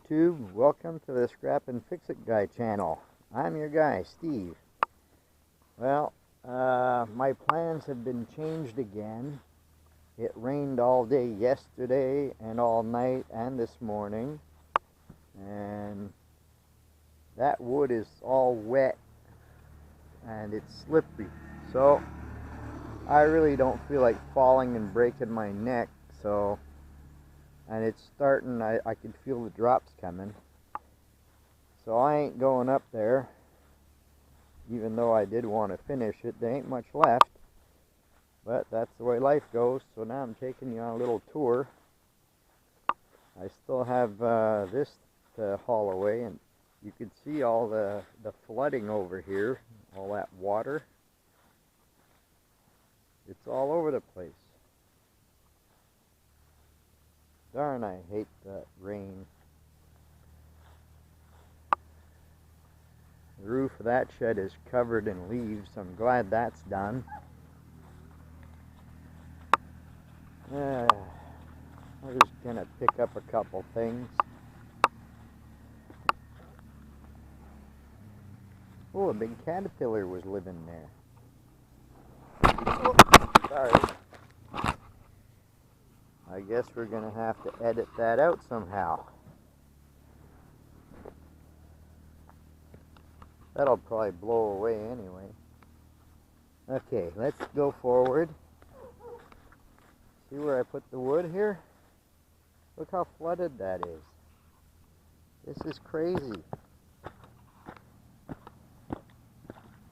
YouTube, welcome to the Scrap and Fix It Guy channel. I'm your guy, Steve. Well, my plans have been changed again. It rained all day yesterday and all night and this morning, and that wood is all wet and it's slippery, so I really don't feel like falling and breaking my neck. And it's starting, I can feel the drops coming. So I ain't going up there, even though I did want to finish it. There ain't much left, but that's the way life goes. So now I'm taking you on a little tour. I still have this to haul away, and you can see all the flooding over here, all that water. It's all over the place. Darn, I hate that rain. The roof of that shed is covered in leaves. I'm glad that's done. I'm just gonna pick up a couple things. Oh, a big caterpillar was living there. Oh, sorry. I guess we're gonna have to edit that out somehow. That'll probably blow away anyway. Okay, let's go forward. See where I put the wood here? Look how flooded that is. This is crazy.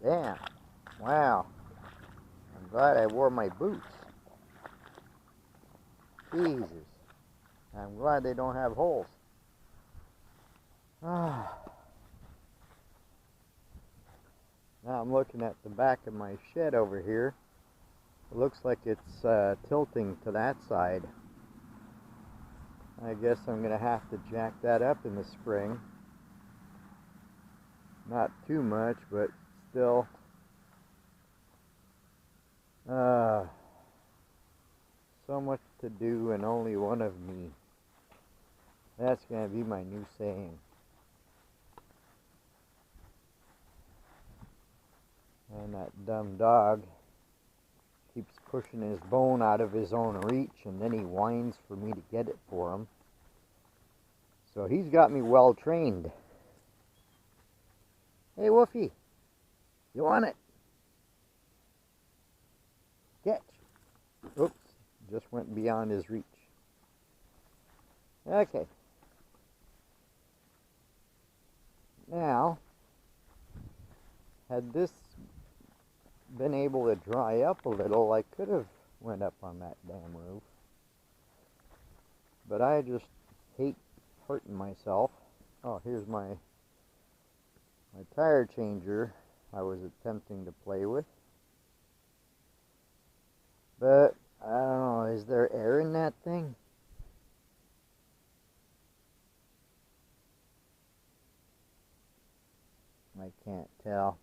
Damn. Wow. I'm glad I wore my boots. Jesus. I'm glad they don't have holes. Now I'm looking at the back of my shed over here. It looks like it's tilting to that side. I guess I'm going to have to jack that up in the spring. Not too much, but still. So much to do and only one of me. That's going to be my new saying. And that dumb dog keeps pushing his bone out of his own reach, and then he whines for me to get it for him. So he's got me well trained. Hey, Woofy, you want it? Catch. Oops. Just went beyond his reach. Okay. Now, had this been able to dry up a little, I could have went up on that damn roof. But I just hate hurting myself. Oh, here's my tire changer I was attempting to play with. But I don't know, is there air in that thing? I can't tell.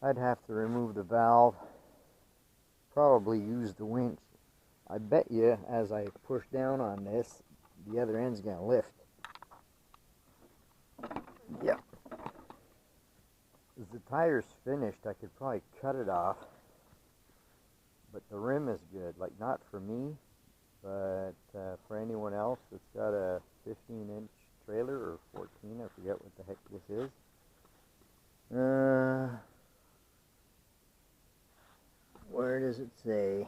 I'd have to remove the valve, probably use the winch. I bet you as I push down on this, the other end's going to lift. Yep. As the tire's finished, I could probably cut it off. But the rim is good, like not for me, but for anyone else that's got a 15-inch trailer or 14, I forget what the heck this is. Where does it say?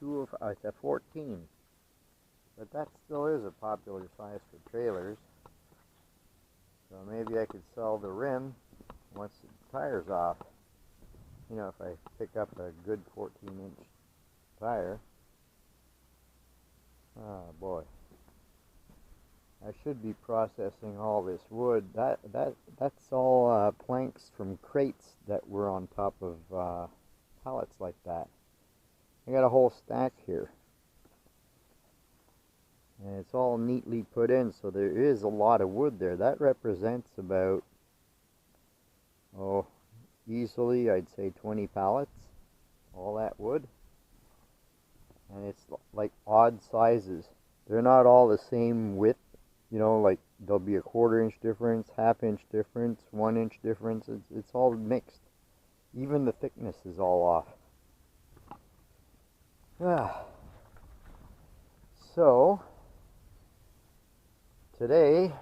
205, oh, it's a 14. But that still is a popular size for trailers. So maybe I could sell the rim once the tire's off. You know, if I pick up a good 14-inch tire. Oh boy. I should be processing all this wood. That's all planks from crates that were on top of pallets like that. I got a whole stack here. And it's all neatly put in, so there is a lot of wood there. That represents about, easily I'd say 20 pallets, all that wood. And it's like odd sizes. They're not all the same width, you know, like there'll be a 1/4 inch difference, 1/2 inch difference, 1 inch difference. It's all mixed. Even the thickness is all off. So today,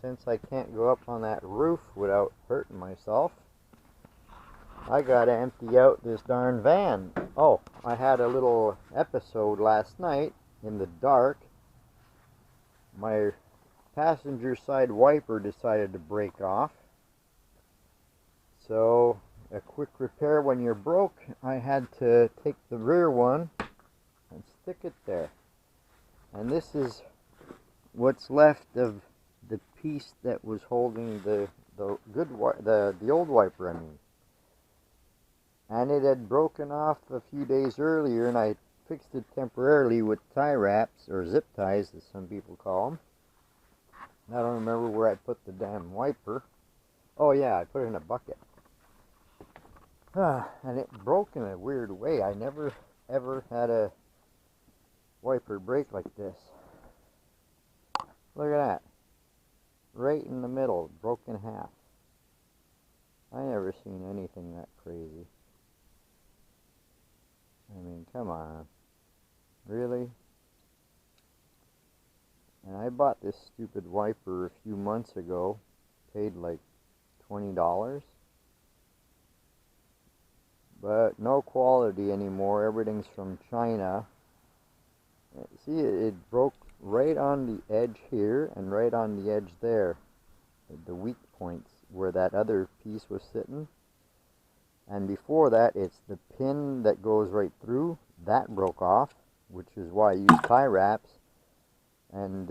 since I can't go up on that roof without hurting myself, I gotta empty out this darn van. Oh, I had a little episode last night in the dark. My passenger side wiper decided to break off. So a quick repair when you're broke, I had to take the rear one and stick it there. And this is what's left of the piece that was holding the old wiper, I mean. And it had broken off a few days earlier, and I fixed it temporarily with tie wraps, or zip ties as some people call them. I don't remember where I put the damn wiper. Oh yeah, I put it in a bucket. And it broke in a weird way. I never ever had a wiper break like this. Look at that. Right in the middle, broke in half. I never seen anything that crazy. I mean, come on. Really? And I bought this stupid wiper a few months ago. Paid like $20. But no quality anymore. Everything's from China. See, it broke right on the edge here and right on the edge there. The weak points where that other piece was sitting. And before that, it's the pin that goes right through. That broke off, which is why I use tie wraps. And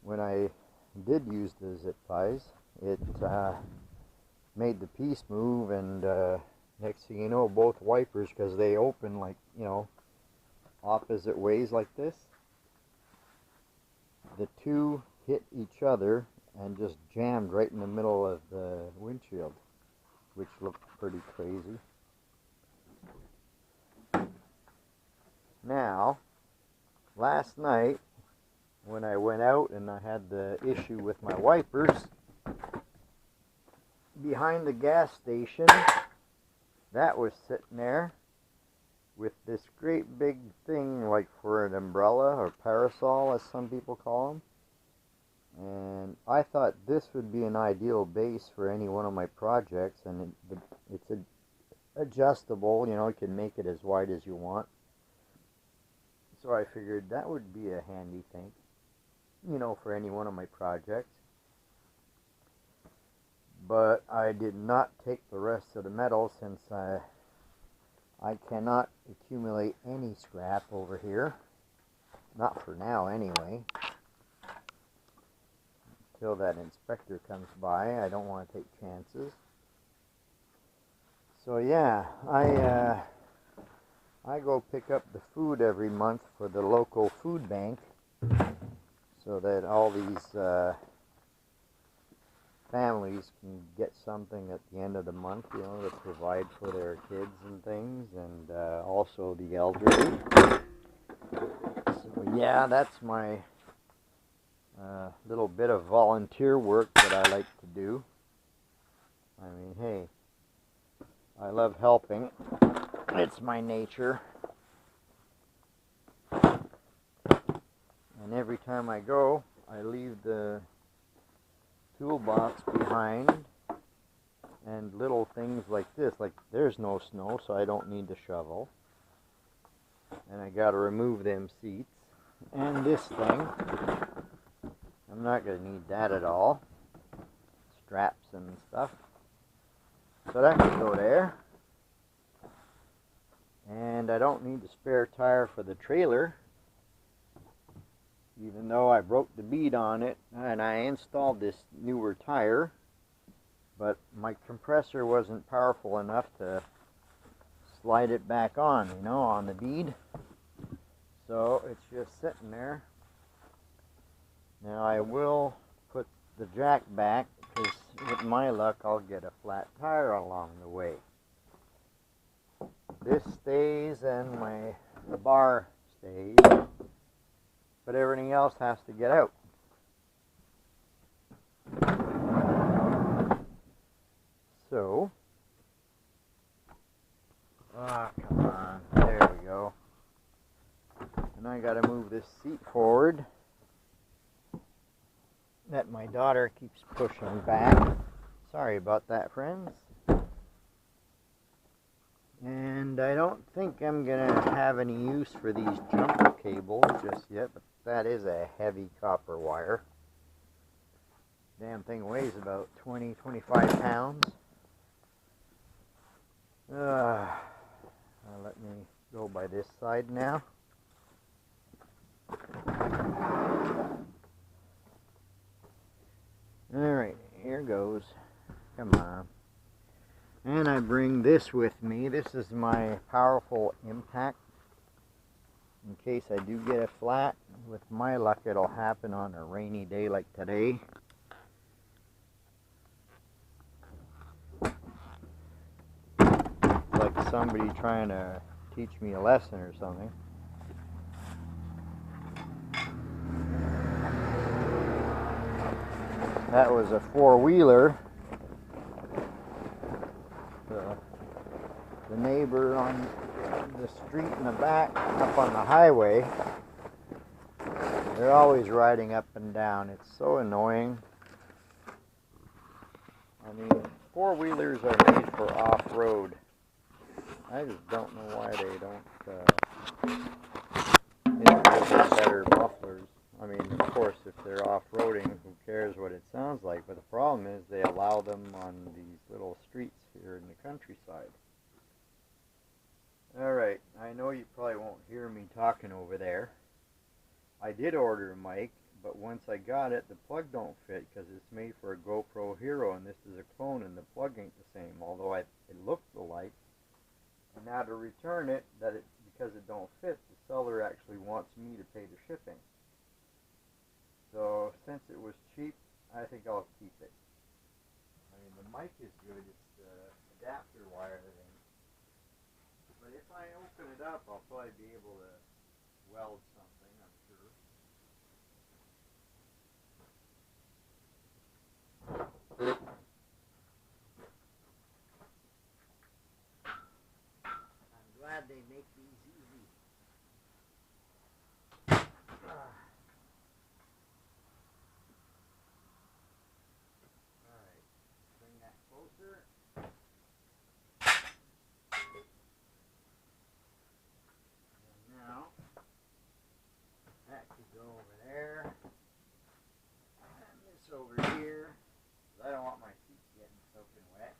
when I did use the zip ties, it made the piece move, and next thing you know, both wipers, because they open like, you know, opposite ways like this, the two hit each other and just jammed right in the middle of the windshield, which looked pretty crazy. Now, last night when I went out and I had the issue with my wipers, behind the gas station, that was sitting there with this great big thing like for an umbrella or parasol, as some people call them. And I thought this would be an ideal base for any one of my projects, and it's adjustable, you know, you can make it as wide as you want. So I figured that would be a handy thing, you know, for any one of my projects. But I did not take the rest of the metal, since I cannot accumulate any scrap over here. Not for now, anyway. Until that inspector comes by, I don't want to take chances. So yeah, I go pick up the food every month for the local food bank, so that all these families can get something at the end of the month, you know, to provide for their kids and things, and also the elderly. So yeah, that's my little bit of volunteer work that I like to do. I mean, hey, I love helping. It's my nature. And every time I go, I leave the toolbox behind, and little things like this, like there's no snow, so I don't need the shovel, and I gotta remove them seats, and this thing, I'm not gonna need that at all, straps and stuff, so that can go there. And I don't need the spare tire for the trailer, even though I broke the bead on it, and I installed this newer tire, but my compressor wasn't powerful enough to slide it back on, you know, on the bead. So it's just sitting there. Now I will put the jack back, because with my luck I'll get a flat tire along the way. This stays, and my The bar stays, but everything else has to get out. So, come on, there we go. And I gotta move this seat forward that my daughter keeps pushing back. Sorry about that, friends. And I don't think I'm gonna have any use for these jumper cables just yet, but that is a heavy copper wire. Damn thing weighs about 20-25 pounds. Let me go by this side now. Alright, here goes. Come on. And I bring this with me. This is my powerful impact. In case I do get a flat. With my luck, it'll happen on a rainy day like today. Like somebody trying to teach me a lesson or something. That was a four-wheeler. The neighbor on the street in the back, up on the highway, they're always riding up and down. It's so annoying. I mean, four-wheelers are made for off-road. I just don't know why they don't introduce better mufflers. I mean, of course, if they're off-roading, who cares what it sounds like? But the problem is they allow them on these little streets here in the countryside. Alright, I know you probably won't hear me talking over there. I did order a mic, but once I got it, the plug don't fit because it's made for a GoPro Hero, and this is a clone, and the plug ain't the same, although it looked alike. And now to return it, because it don't fit, the seller actually wants me to pay the shipping. So, since it was cheap, I think I'll keep it. I mean, the mic is good, it's the adapter wire that ain't. But if I open it up, I'll probably be able to weld something, I'm sure. I'm glad they make these easy. Alright, bring that closer. Now, that could go over there, and this over here, because I don't want my seats getting soaking wet.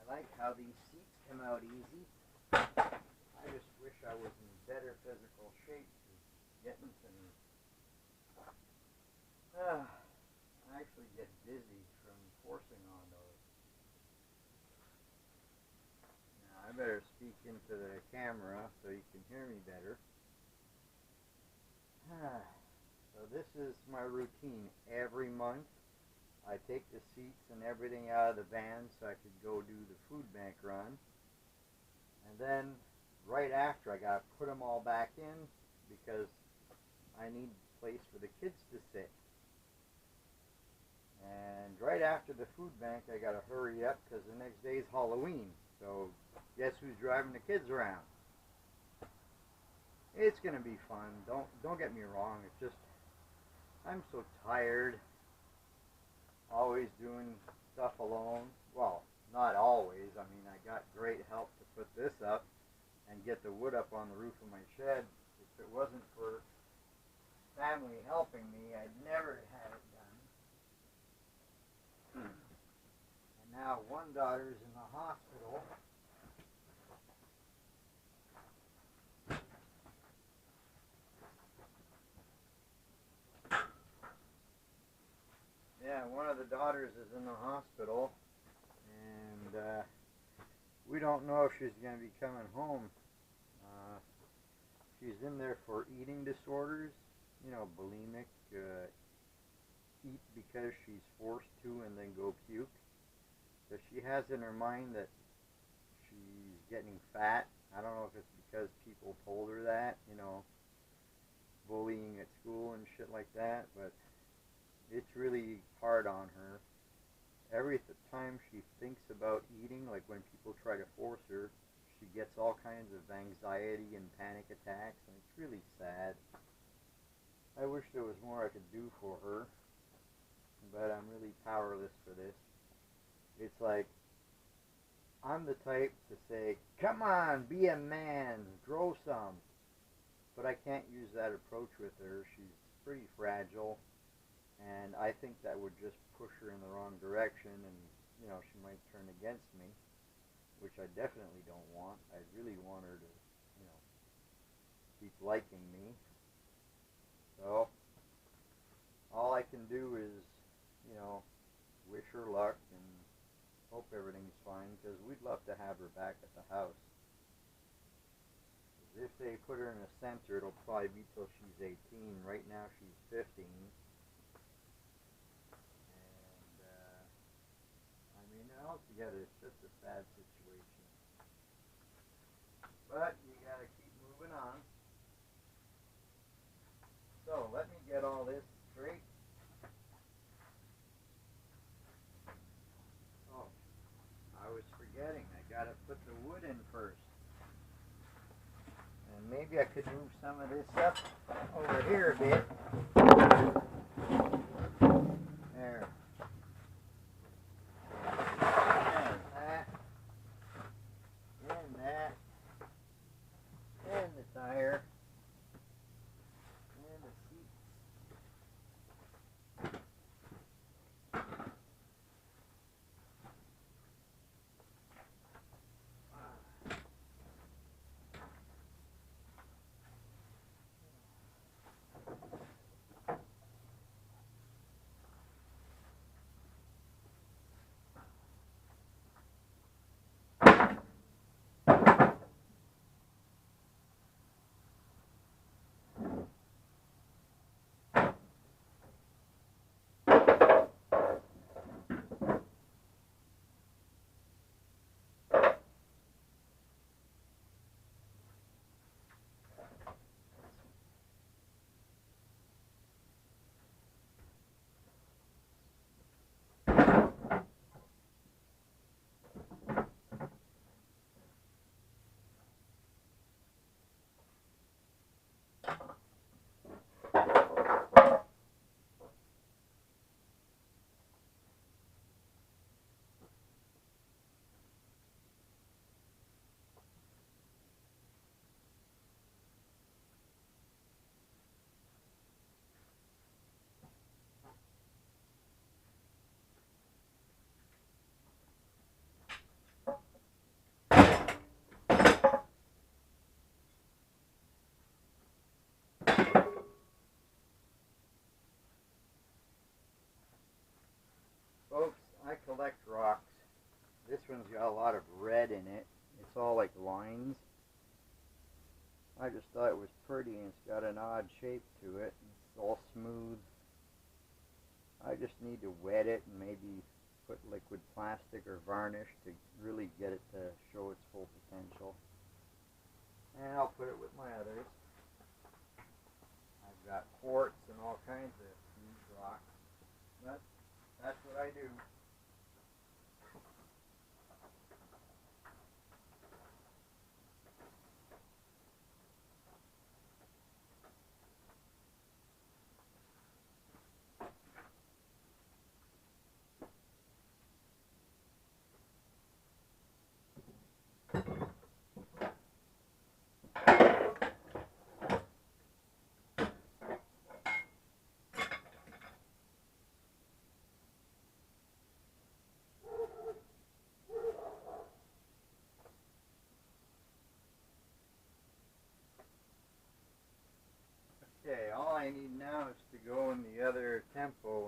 I like how these seats come out easy. I just wish I was in better physical shape to get into them. I actually get dizzy from forcing on those. Now I better speak into the camera so you can hear me better. So this is my routine every month. I take the seats and everything out of the van so I could go do the food bank run. And then right after I got to put them all back in because I need a place for the kids to sit. And right after the food bank I got to hurry up because the next day is Halloween. So guess who's driving the kids around? It's going to be fun. Don't get me wrong. It's just I'm so tired. always doing stuff alone. Well, not always. I mean, I got great help to put this up and get the wood up on the roof of my shed. If it wasn't for family helping me, I'd never had it done. And now one daughter's in the hospital. Yeah, one of the daughters is in the hospital, and we don't know if she's going to be coming home. She's in there for eating disorders, you know, bulimic, eat because she's forced to and then go puke. So she has in her mind that she's getting fat. I don't know if it's because people told her that, you know, bullying at school and shit like that, but it's really hard on her. Every time she thinks about eating, like when people try to force her, she gets all kinds of anxiety and panic attacks, and it's really sad. I wish there was more I could do for her, but I'm really powerless for this. It's like, I'm the type to say, come on, be a man, grow some. But I can't use that approach with her. She's pretty fragile, and I think that would just push her in the wrong direction, and, you know, she might turn against me, which I definitely don't want. I really want her to, you know, keep liking me. So, all I can do is, you know, wish her luck and hope everything's fine, because we'd love to have her back at the house. If they put her in a center, it'll probably be till she's 18. Right now she's 15. And, I mean, altogether it's just a sad situation. But you gotta keep moving on. So, let me get all this straight. Oh, I was forgetting. I gotta put the wood in first. And maybe I could move some of this up over here a bit. There. And that. And that. And the tire. And the seats. Folks, I collect rocks. This one's got a lot of red in it. It's all like lines. I just thought it was pretty, and it's got an odd shape to it. It's all smooth. I just need to wet it and maybe put liquid plastic or varnish to really get it to show its full potential. And I'll put it with my others. I've got quartz and all kinds of huge rocks. But that's what I do.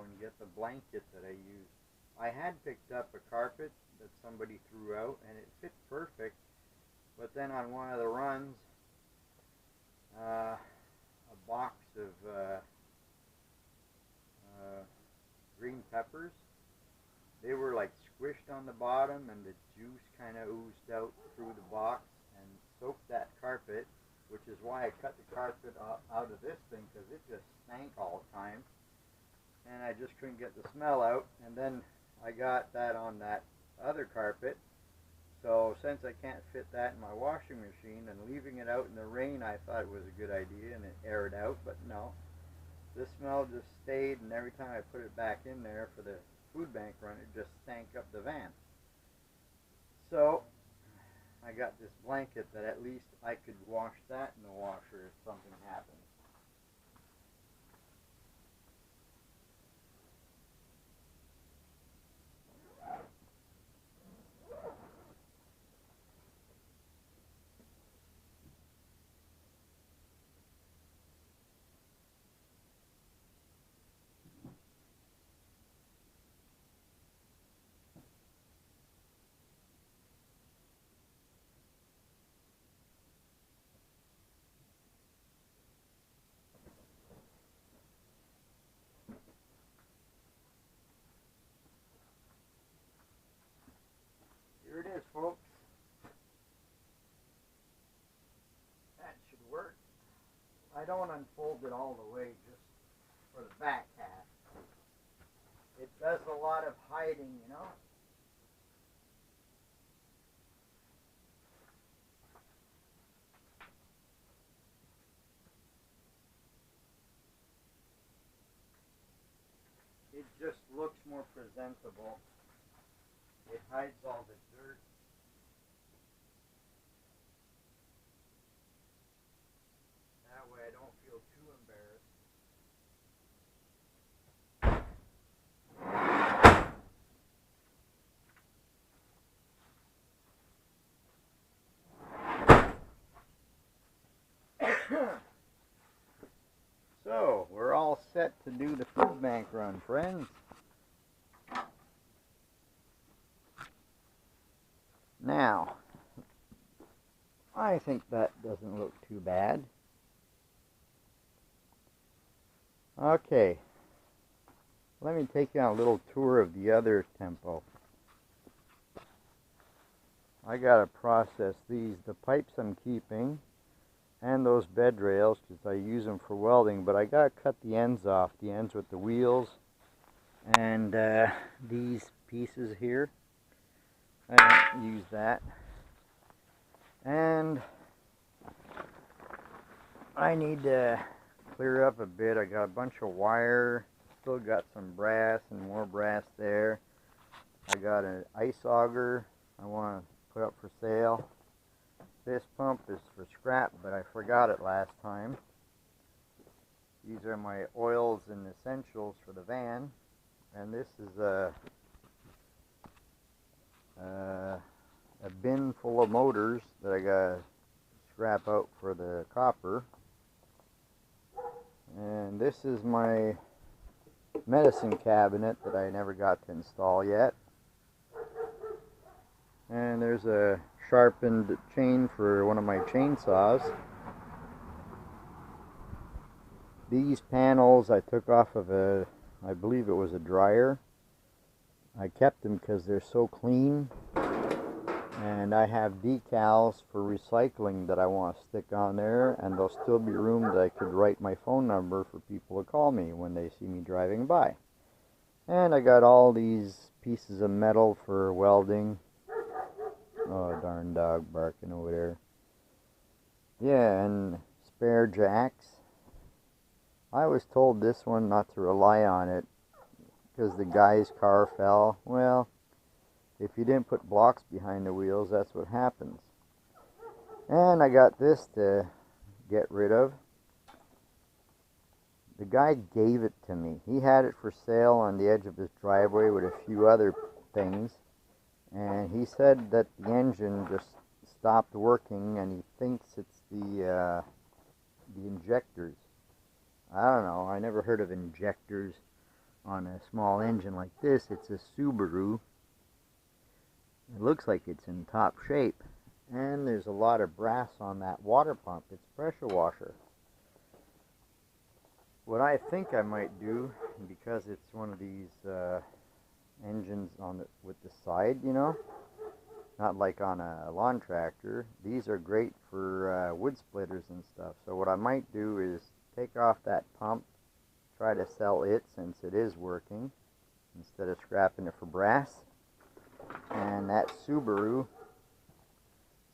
and get the blanket that I used. I had picked up a carpet that somebody threw out and it fit perfect, but then on one of the runs, a box of green peppers, they were like squished on the bottom and the juice kind of oozed out through the box and soaked that carpet, which is why I cut the carpet out of this thing, because it just stank all the time and I just couldn't get the smell out. And then I got that on that other carpet, so since I can't fit that in my washing machine, and leaving it out in the rain, I thought it was a good idea and it aired out, but no, the smell just stayed, and every time I put it back in there for the food bank run, it just stank up the van. So I got this blanket that at least I could wash that in the washer if something happened. Here it is, folks. That should work. I don't unfold it all the way, just for the back half. It does a lot of hiding, you know. It just looks more presentable. It hides all the dirt. That way I don't feel too embarrassed. So, we're all set to do the food bank run, friends. Now, I think that doesn't look too bad. Okay, let me take you on a little tour of the other tempo. I gotta process these. The pipes I'm keeping, and those bed rails, because I use them for welding, but I gotta cut the ends off, the ends with the wheels, and these pieces here. I don't use that. And I need to clear up a bit. I got a bunch of wire, still got some brass and more brass there. I got an ice auger I want to put up for sale. This pump is for scrap, but I forgot it last time. These are my oils and essentials for the van, and this is a bin full of motors that I gotta scrap out for the copper. And this is my medicine cabinet that I never got to install yet. And there's a sharpened chain for one of my chainsaws. These panels I took off of I believe it was a dryer. I kept them because they're so clean. And I have decals for recycling that I want to stick on there, and there'll still be room that I could write my phone number for people to call me when they see me driving by. And I got all these pieces of metal for welding. Oh, darn dog barking over there. Yeah, and spare jacks. I was told this one not to rely on it because the guy's car fell. Well, if you didn't put blocks behind the wheels, that's what happens. And I got this to get rid of. The guy gave it to me. He had it for sale on the edge of his driveway with a few other things. And he said that the engine just stopped working, and he thinks it's the injectors. I don't know. I never heard of injectors on a small engine like this. It's a Subaru. It looks like it's in top shape. And there's a lot of brass on that water pump. It's a pressure washer. What I think I might do, because it's one of these engines on with the side, you know, not like on a lawn tractor. These are great for wood splitters and stuff. So what I might do is take off that pump, try to sell it since it is working, instead of scrapping it for brass. And that Subaru,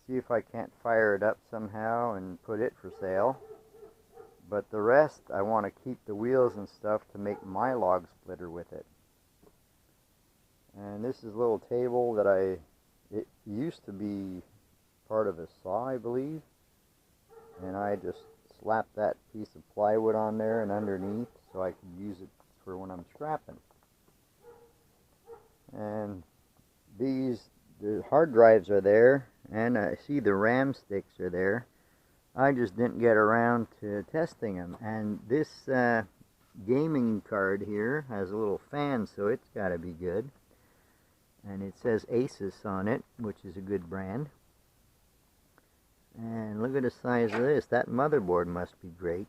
see if I can't fire it up somehow and put it for sale. But the rest, I want to keep the wheels and stuff to make my log splitter with it. And this is a little table that it used to be part of a saw, I believe. And I just slapped that piece of plywood on there and underneath so I could use it for when I'm scrapping. And the hard drives are there, and I see the RAM sticks are there. I just didn't get around to testing them. And this gaming card here has a little fan, so it's got to be good. And it says Asus on it, which is a good brand. And look at the size of this. That motherboard must be great.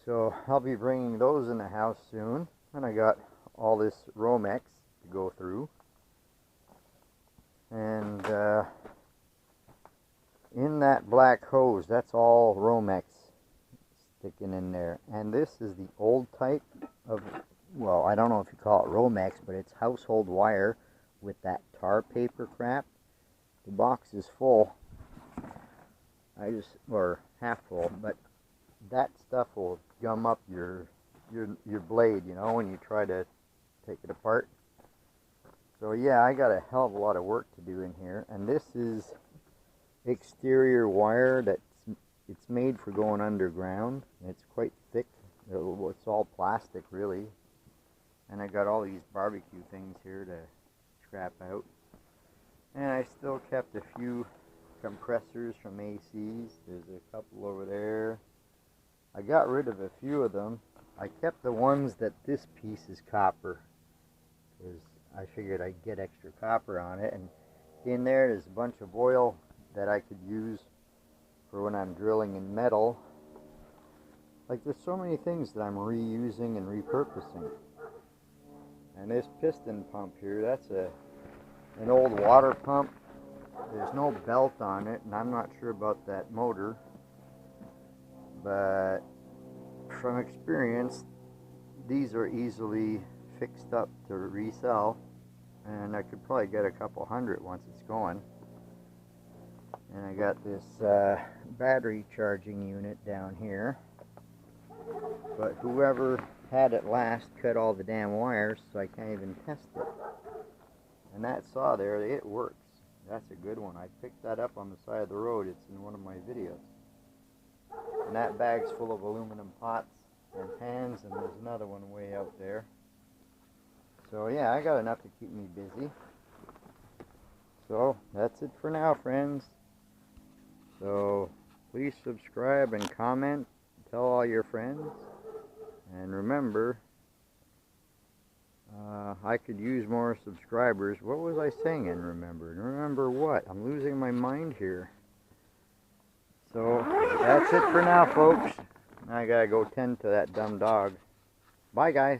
So I'll be bringing those in the house soon. And I got all this Romex to go through. And in that black hose, that's all Romex sticking in there. And this is the old type of, well, I don't know if you call it Romex, but it's household wire with that tar paper crap. The box is full. Or half full, but that stuff will gum up your blade, you know, when you try to take it apart. So yeah, I got a hell of a lot of work to do in here. And this is exterior wire it's made for going underground. It's quite thick. It's all plastic, really. And I got all these barbecue things here to scrap out. And I still kept a few compressors from ACs. There's a couple over there. I got rid of a few of them. I kept the ones that this piece is copper, because I figured I'd get extra copper on it. And in there's a bunch of oil that I could use for when I'm drilling in metal. Like, there's so many things that I'm reusing and repurposing. And this piston pump here, that's an old water pump. There's no belt on it, and I'm not sure about that motor. But from experience, these are easily fixed up to resell. And I could probably get a couple hundred once it's going. And I got this battery charging unit down here. But whoever had it last cut all the damn wires, so I can't even test it. And that saw there, it works. That's a good one. I picked that up on the side of the road. It's in one of my videos. And that bag's full of aluminum pots and pans, and there's another one way out there. So yeah, I got enough to keep me busy. So that's it for now, friends. So please subscribe and comment. Tell all your friends. And remember, I could use more subscribers. What was I saying and remember? Remember what? I'm losing my mind here. So that's it for now, folks. I gotta go tend to that dumb dog. Bye, guys.